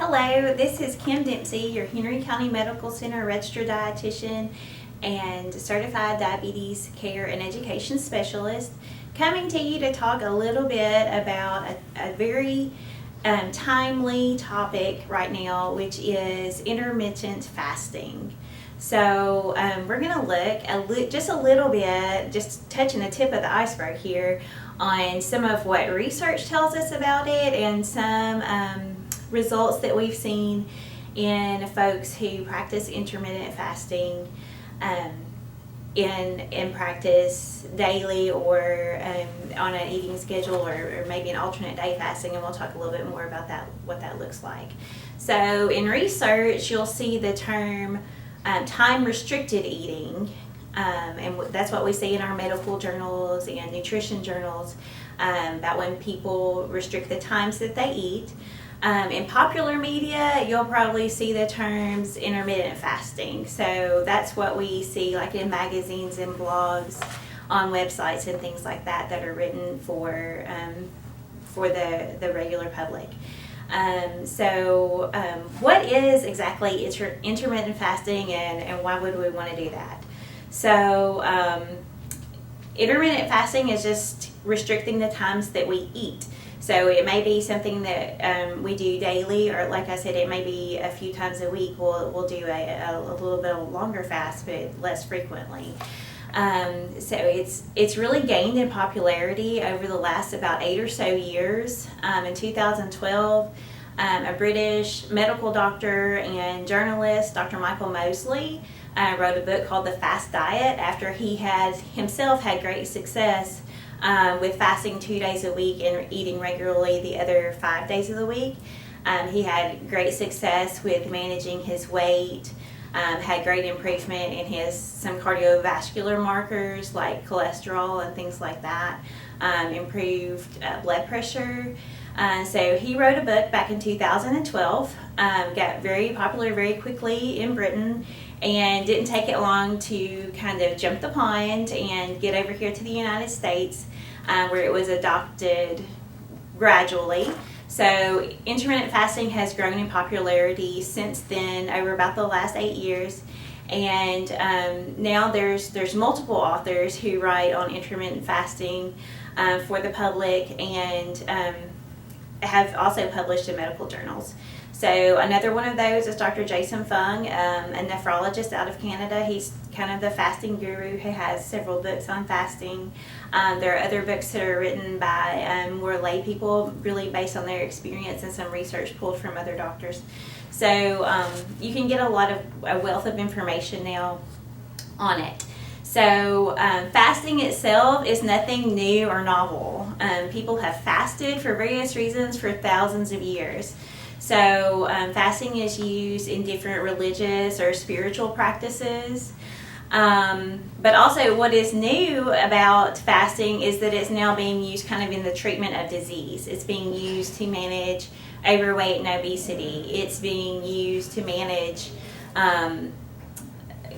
Hello, this is Kim Dempsey, your Henry County Medical Center registered dietitian and certified diabetes care and education specialist, coming to you to talk a little bit about a very timely topic right now, which is intermittent fasting. So we're going to look just a little bit, just touching the tip of the iceberg here, on some of what research tells us about it and some results that we've seen in folks who practice intermittent fasting in practice daily or on an eating schedule or maybe an alternate day fasting, and we'll talk a little bit more about that, what that looks like. So in research, you'll see the term time-restricted eating, and that's what we see in our medical journals and nutrition journals about when people restrict the times that they eat. In popular media, you'll probably see the terms intermittent fasting. So that's what we see like in magazines and blogs, on websites and things like that that are written for the regular public. What is exactly intermittent fasting and why would we want to do that? So intermittent fasting is just restricting the times that we eat. So it may be something that we do daily, or like I said, it may be a few times a week. We'll do a little bit of longer fast, but less frequently. So it's really gained in popularity over the last about 8 or so years. In 2012, a British medical doctor and journalist, Dr. Michael Mosley, wrote a book called The Fast Diet after he himself had great success with fasting 2 days a week and eating regularly the other 5 days of the week. He had great success with managing his weight, had great improvement in some cardiovascular markers like cholesterol and things like that, improved blood pressure. So he wrote a book back in 2012, got very popular very quickly in Britain, and didn't take it long to kind of jump the pond and get over here to the United States, where it was adopted gradually. So intermittent fasting has grown in popularity since then, over about the last 8 years. And now there's multiple authors who write on intermittent fasting for the public, and have also published in medical journals. So another one of those is Dr. Jason Fung, a nephrologist out of Canada. He's kind of the fasting guru who has several books on fasting. There are other books that are written by more lay people, really based on their experience and some research pulled from other doctors. So you can get a wealth of information now on it. So fasting itself is nothing new or novel. People have fasted for various reasons for thousands of years. So fasting is used in different religious or spiritual practices. But also what is new about fasting is that it's now being used kind of in the treatment of disease. It's being used to manage overweight and obesity. It's being used to manage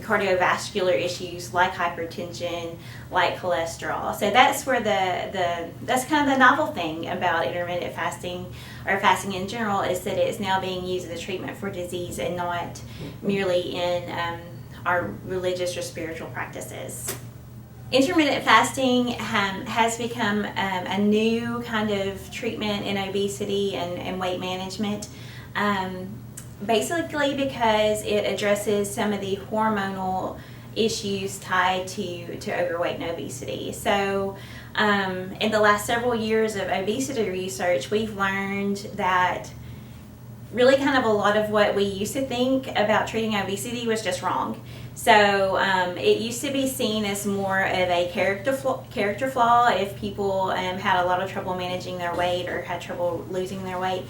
cardiovascular issues like hypertension, like cholesterol. So that's where that's kind of the novel thing about intermittent fasting, or fasting in general, is that it's now being used as a treatment for disease and not merely in our religious or spiritual practices. Intermittent fasting has become a new kind of treatment in obesity and weight management. Basically because it addresses some of the hormonal issues tied to overweight and obesity. So in the last several years of obesity research, we've learned that really kind of a lot of what we used to think about treating obesity was just wrong. So it used to be seen as more of a character flaw if people had a lot of trouble managing their weight or had trouble losing their weight.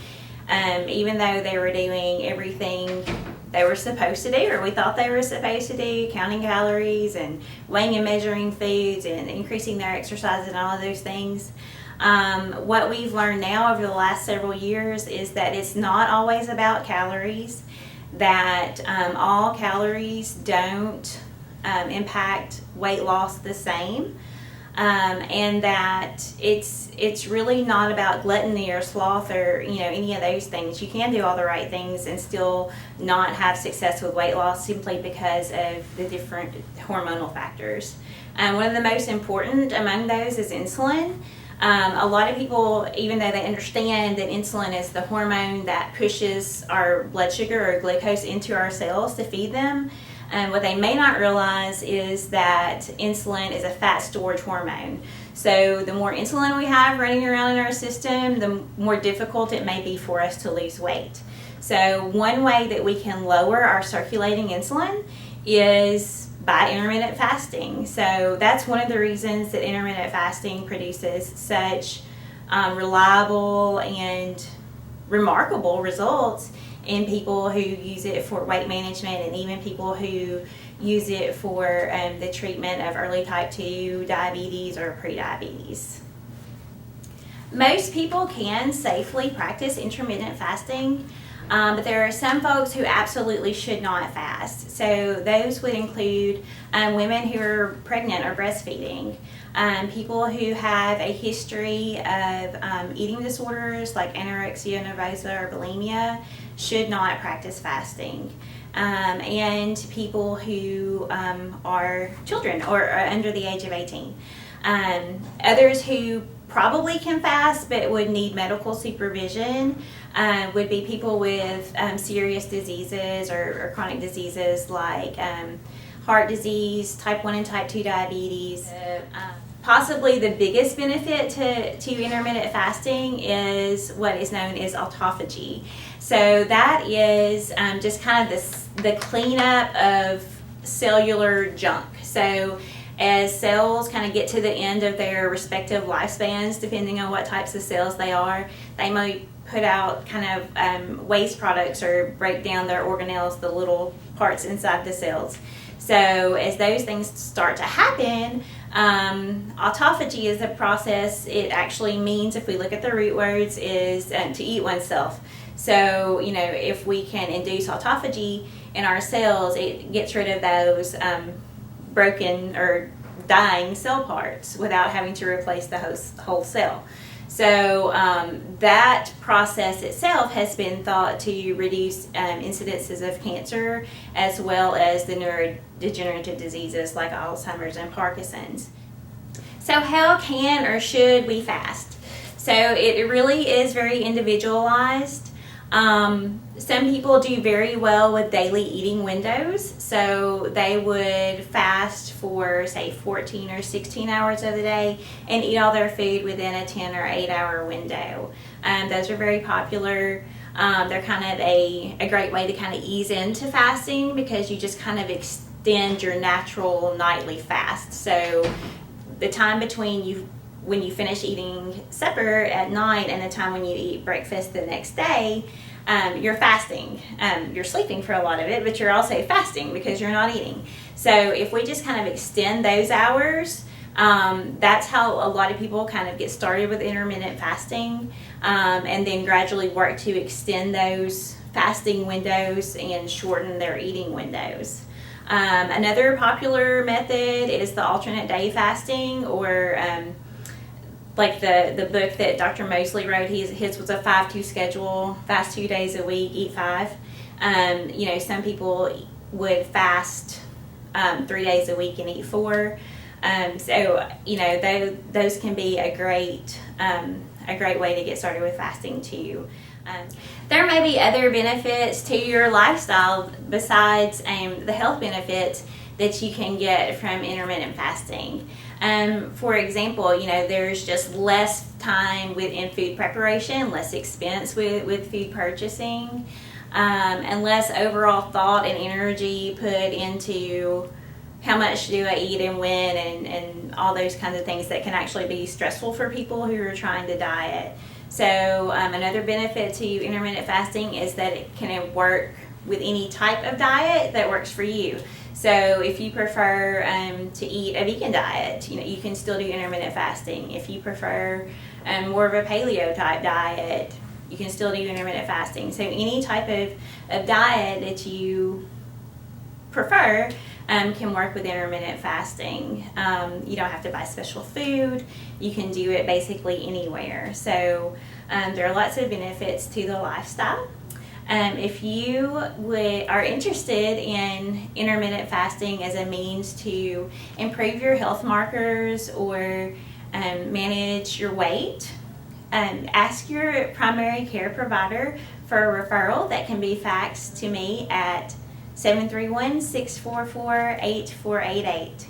Even though they were doing everything they were supposed to do, or we thought they were supposed to do, counting calories and weighing and measuring foods and increasing their exercise and all of those things. What we've learned now over the last several years is that it's not always about calories, that all calories don't impact weight loss the same. and that it's really not about gluttony or sloth or any of those things. You can do all the right things and still not have success with weight loss simply because of the different hormonal factors. One of the most important among those is insulin. A lot of people, even though they understand that insulin is the hormone that pushes our blood sugar or glucose into our cells to feed them, what they may not realize is that insulin is a fat storage hormone. So the more insulin we have running around in our system, the more difficult it may be for us to lose weight. So one way that we can lower our circulating insulin is by intermittent fasting. So that's one of the reasons that intermittent fasting produces such reliable and remarkable results in people who use it for weight management, and even people who use it for the treatment of early type 2 diabetes or prediabetes. Most people can safely practice intermittent fasting, but there are some folks who absolutely should not fast. So those would include women who are pregnant or breastfeeding, people who have a history of eating disorders like anorexia nervosa or bulimia should not practice fasting, and people who are children or are under the age of 18. Others who probably can fast but would need medical supervision would be people with serious diseases or chronic diseases like heart disease, type 1 and type 2 diabetes. Possibly the biggest benefit to intermittent fasting is what is known as autophagy. So that is just kind of the cleanup of cellular junk. So as cells kind of get to the end of their respective lifespans, depending on what types of cells they are, they might put out kind of waste products or break down their organelles, the little parts inside the cells. So as those things start to happen, autophagy is a process. It actually means, if we look at the root words, is to eat oneself. So, if we can induce autophagy in our cells, it gets rid of those broken or dying cell parts without having to replace the whole cell. So that process itself has been thought to reduce incidences of cancer as well as the neurodegenerative diseases like Alzheimer's and Parkinson's. So how can or should we fast? So it really is very individualized. Some people do very well with daily eating windows, so they would fast for say 14 or 16 hours of the day and eat all their food within a 10 or 8 hour window. Those are very popular. They're kind of a great way to kind of ease into fasting because you just kind of extend your natural nightly fast. So the time between when you finish eating supper at night and the time when you eat breakfast the next day, you're fasting. You're sleeping for a lot of it, but you're also fasting because you're not eating. So if we just kind of extend those hours, that's how a lot of people kind of get started with intermittent fasting, and then gradually work to extend those fasting windows and shorten their eating windows. Another popular method is the alternate day fasting, or like the book that Dr. Mosley wrote, his was a 5-2 schedule, fast 2 days a week, eat 5. Some people would fast 3 days a week and eat 4. Those can be a great way to get started with fasting too. There may be other benefits to your lifestyle besides the health benefits that you can get from intermittent fasting. For example, there's just less time in food preparation, less expense with food purchasing, and less overall thought and energy put into how much do I eat and when, and all those kinds of things that can actually be stressful for people who are trying to diet. So another benefit to intermittent fasting is that it can work with any type of diet that works for you. So if you prefer to eat a vegan diet, you can still do intermittent fasting. If you prefer more of a paleo type diet, you can still do intermittent fasting. So any type of diet that you prefer, can work with intermittent fasting. You don't have to buy special food. You can do it basically anywhere. So there are lots of benefits to the lifestyle. If you are interested in intermittent fasting as a means to improve your health markers or manage your weight, ask your primary care provider for a referral that can be faxed to me at 731-644-8488.